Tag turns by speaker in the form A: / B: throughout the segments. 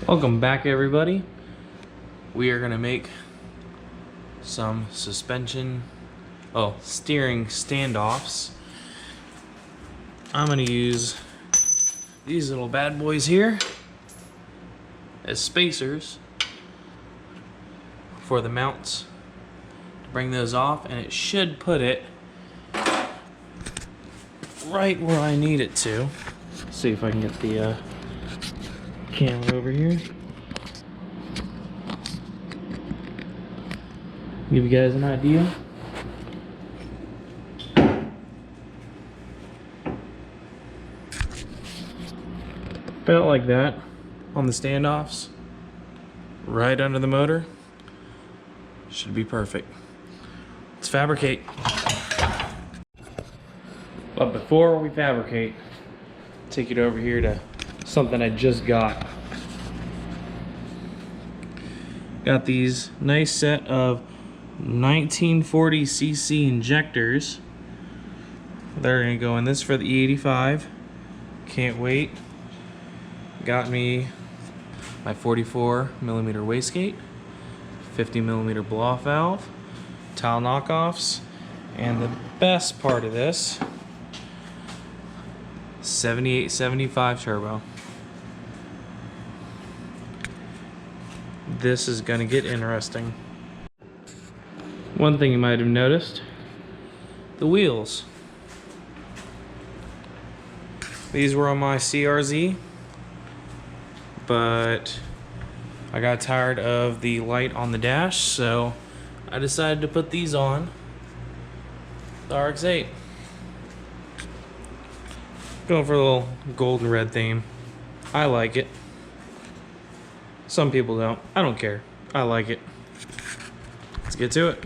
A: Welcome back, everybody. We are gonna make some steering standoffs. I'm gonna use these little bad boys here as spacers for the mounts to bring those off, and it should put it right where I need it to. Let's see if I can get the camera over here. Give you guys an idea. About like that on the standoffs, right under the motor. Should be perfect. Let's fabricate. But before we fabricate, take it over here to something I just got. Got these nice set of 1940cc injectors. They're gonna go in this for the E85. Can't wait. Got me my 44mm wastegate, 50mm blow-off valve, tile knockoffs, and the best part of this, 7875 turbo. This is gonna get interesting. One thing you might have noticed, the wheels. These were on my CRZ, but I got tired of the light on the dash, so I decided to put these on the RX8. Going for a little golden red theme. I like it. Some people don't. I don't care. I like it. Let's get to it.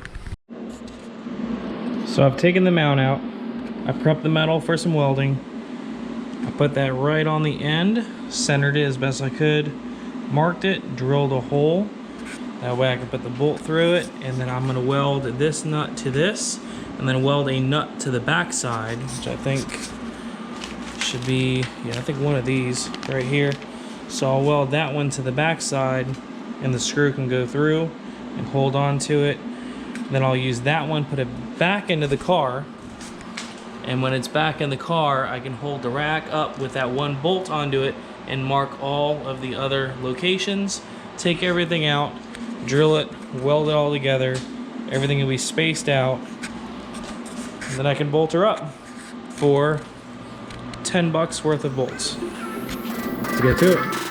A: So I've taken the mount out. I prepped the metal for some welding. I put that right on the end, centered it as best I could, marked it, drilled a hole. That way I can put the bolt through it, and then I'm gonna weld this nut to this, and then weld a nut to the back side, which I think should be, I think one of these right here. So I'll weld that one to the back side, and the screw can go through and hold on to it. Then I'll use that one, put it back into the car, and when it's back in the car, I can hold the rack up with that one bolt onto it and mark all of the other locations, take everything out, drill it, weld it all together, everything will be spaced out, and then I can bolt her up for 10 bucks worth of bolts. Let's get to it.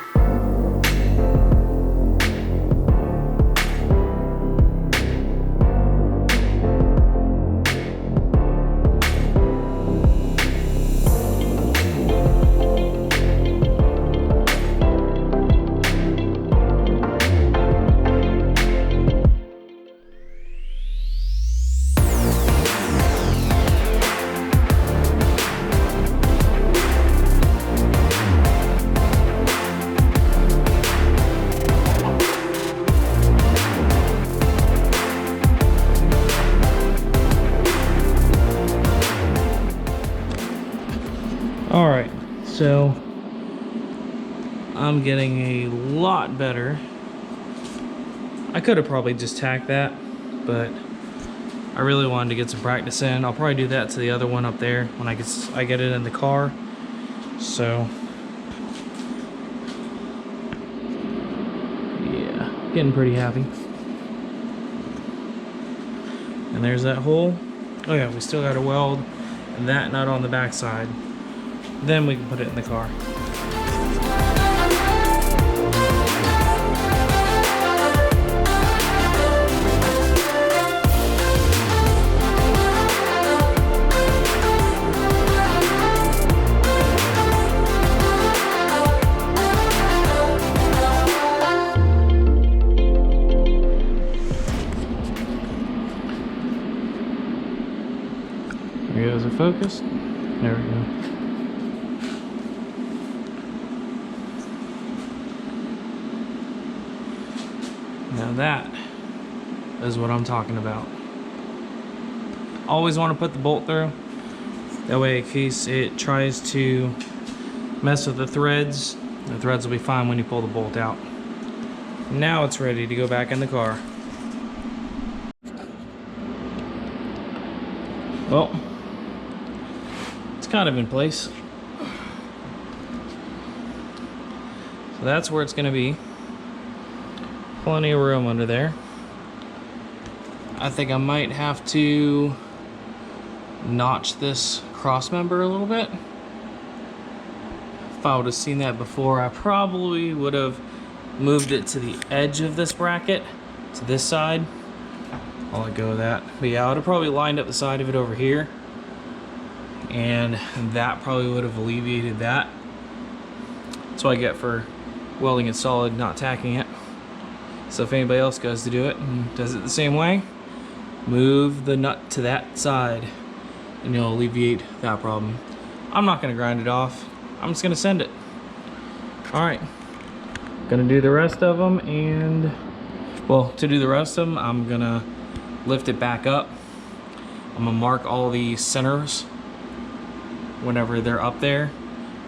A: Alright, so I'm getting a lot better. I could have probably just tacked that, but I really wanted to get some practice in. I'll probably do that to the other one up there when I get it in the car. So yeah, getting pretty happy. And there's that hole. Oh yeah, we still got to weld that nut on the back side. Then we can put it in the car. There goes the focus. There we go. Now that is what I'm talking about. Always want to put the bolt through. That way, in case it tries to mess with the threads will be fine when you pull the bolt out. Now it's ready to go back in the car. Well, it's kind of in place. So that's where it's going to be. Plenty of room under there. I think I might have to notch this cross member a little bit. If I would have seen that before, I probably would have moved it to the edge of this bracket, to this side. I'll let go of that. But yeah, I would have probably lined up the side of it over here, and that probably would have alleviated that. That's what I get for welding it solid, not tacking it. So if anybody else goes to do it and does it the same way, move the nut to that side and you'll alleviate that problem. I'm not gonna grind it off. I'm just gonna send it. All right, gonna do the rest of them, and well, to do the rest of them, I'm gonna lift it back up. I'm gonna mark all the centers whenever they're up there,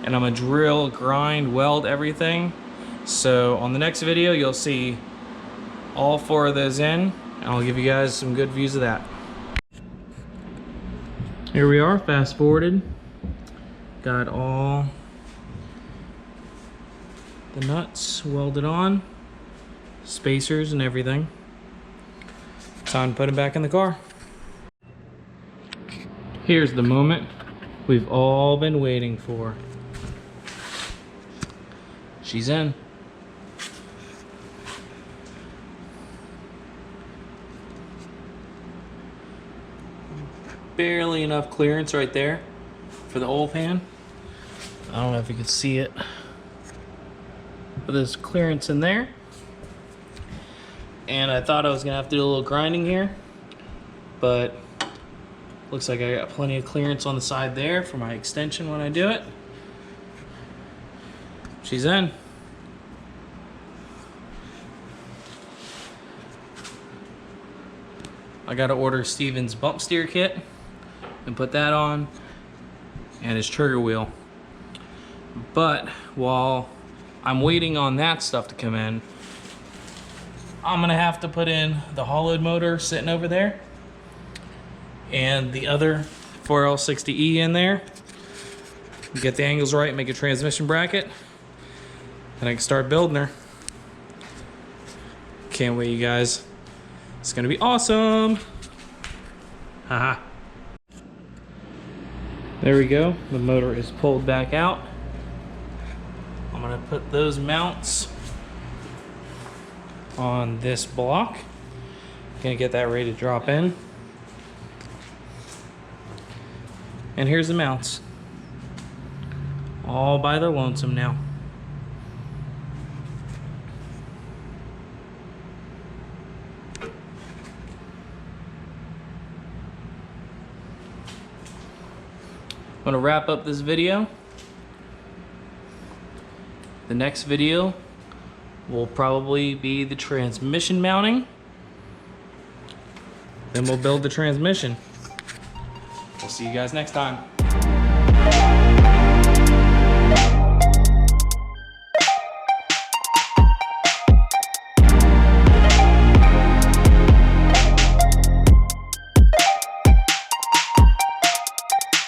A: and I'm gonna drill, grind, weld everything. So on the next video, you'll see all 4 of those in, and I'll give you guys some good views of that. Here we are, fast forwarded. Got all the nuts welded on, spacers and everything. Time to put it back in the car. Here's the moment we've all been waiting for. She's in. Barely enough clearance right there for the oil pan. I don't know if you can see it, but there's clearance in there. And I thought I was gonna have to do a little grinding here, but looks like I got plenty of clearance on the side there for my extension when I do it. She's in. I gotta order Steven's bump steer kit and put that on, and his trigger wheel. But while I'm waiting on that stuff to come in, I'm gonna have to put in the hollowed motor sitting over there and the other 4L60E in there. Get the angles right, make a transmission bracket, and I can start building her. Can't wait, you guys. It's gonna be awesome. Haha. There we go. The motor is pulled back out. I'm gonna put those mounts on this block. Gonna get that ready to drop in. And here's the mounts. All by their lonesome now. I'm gonna wrap up this video. The next video will probably be the transmission mounting. Then we'll build the transmission. We'll see you guys next time.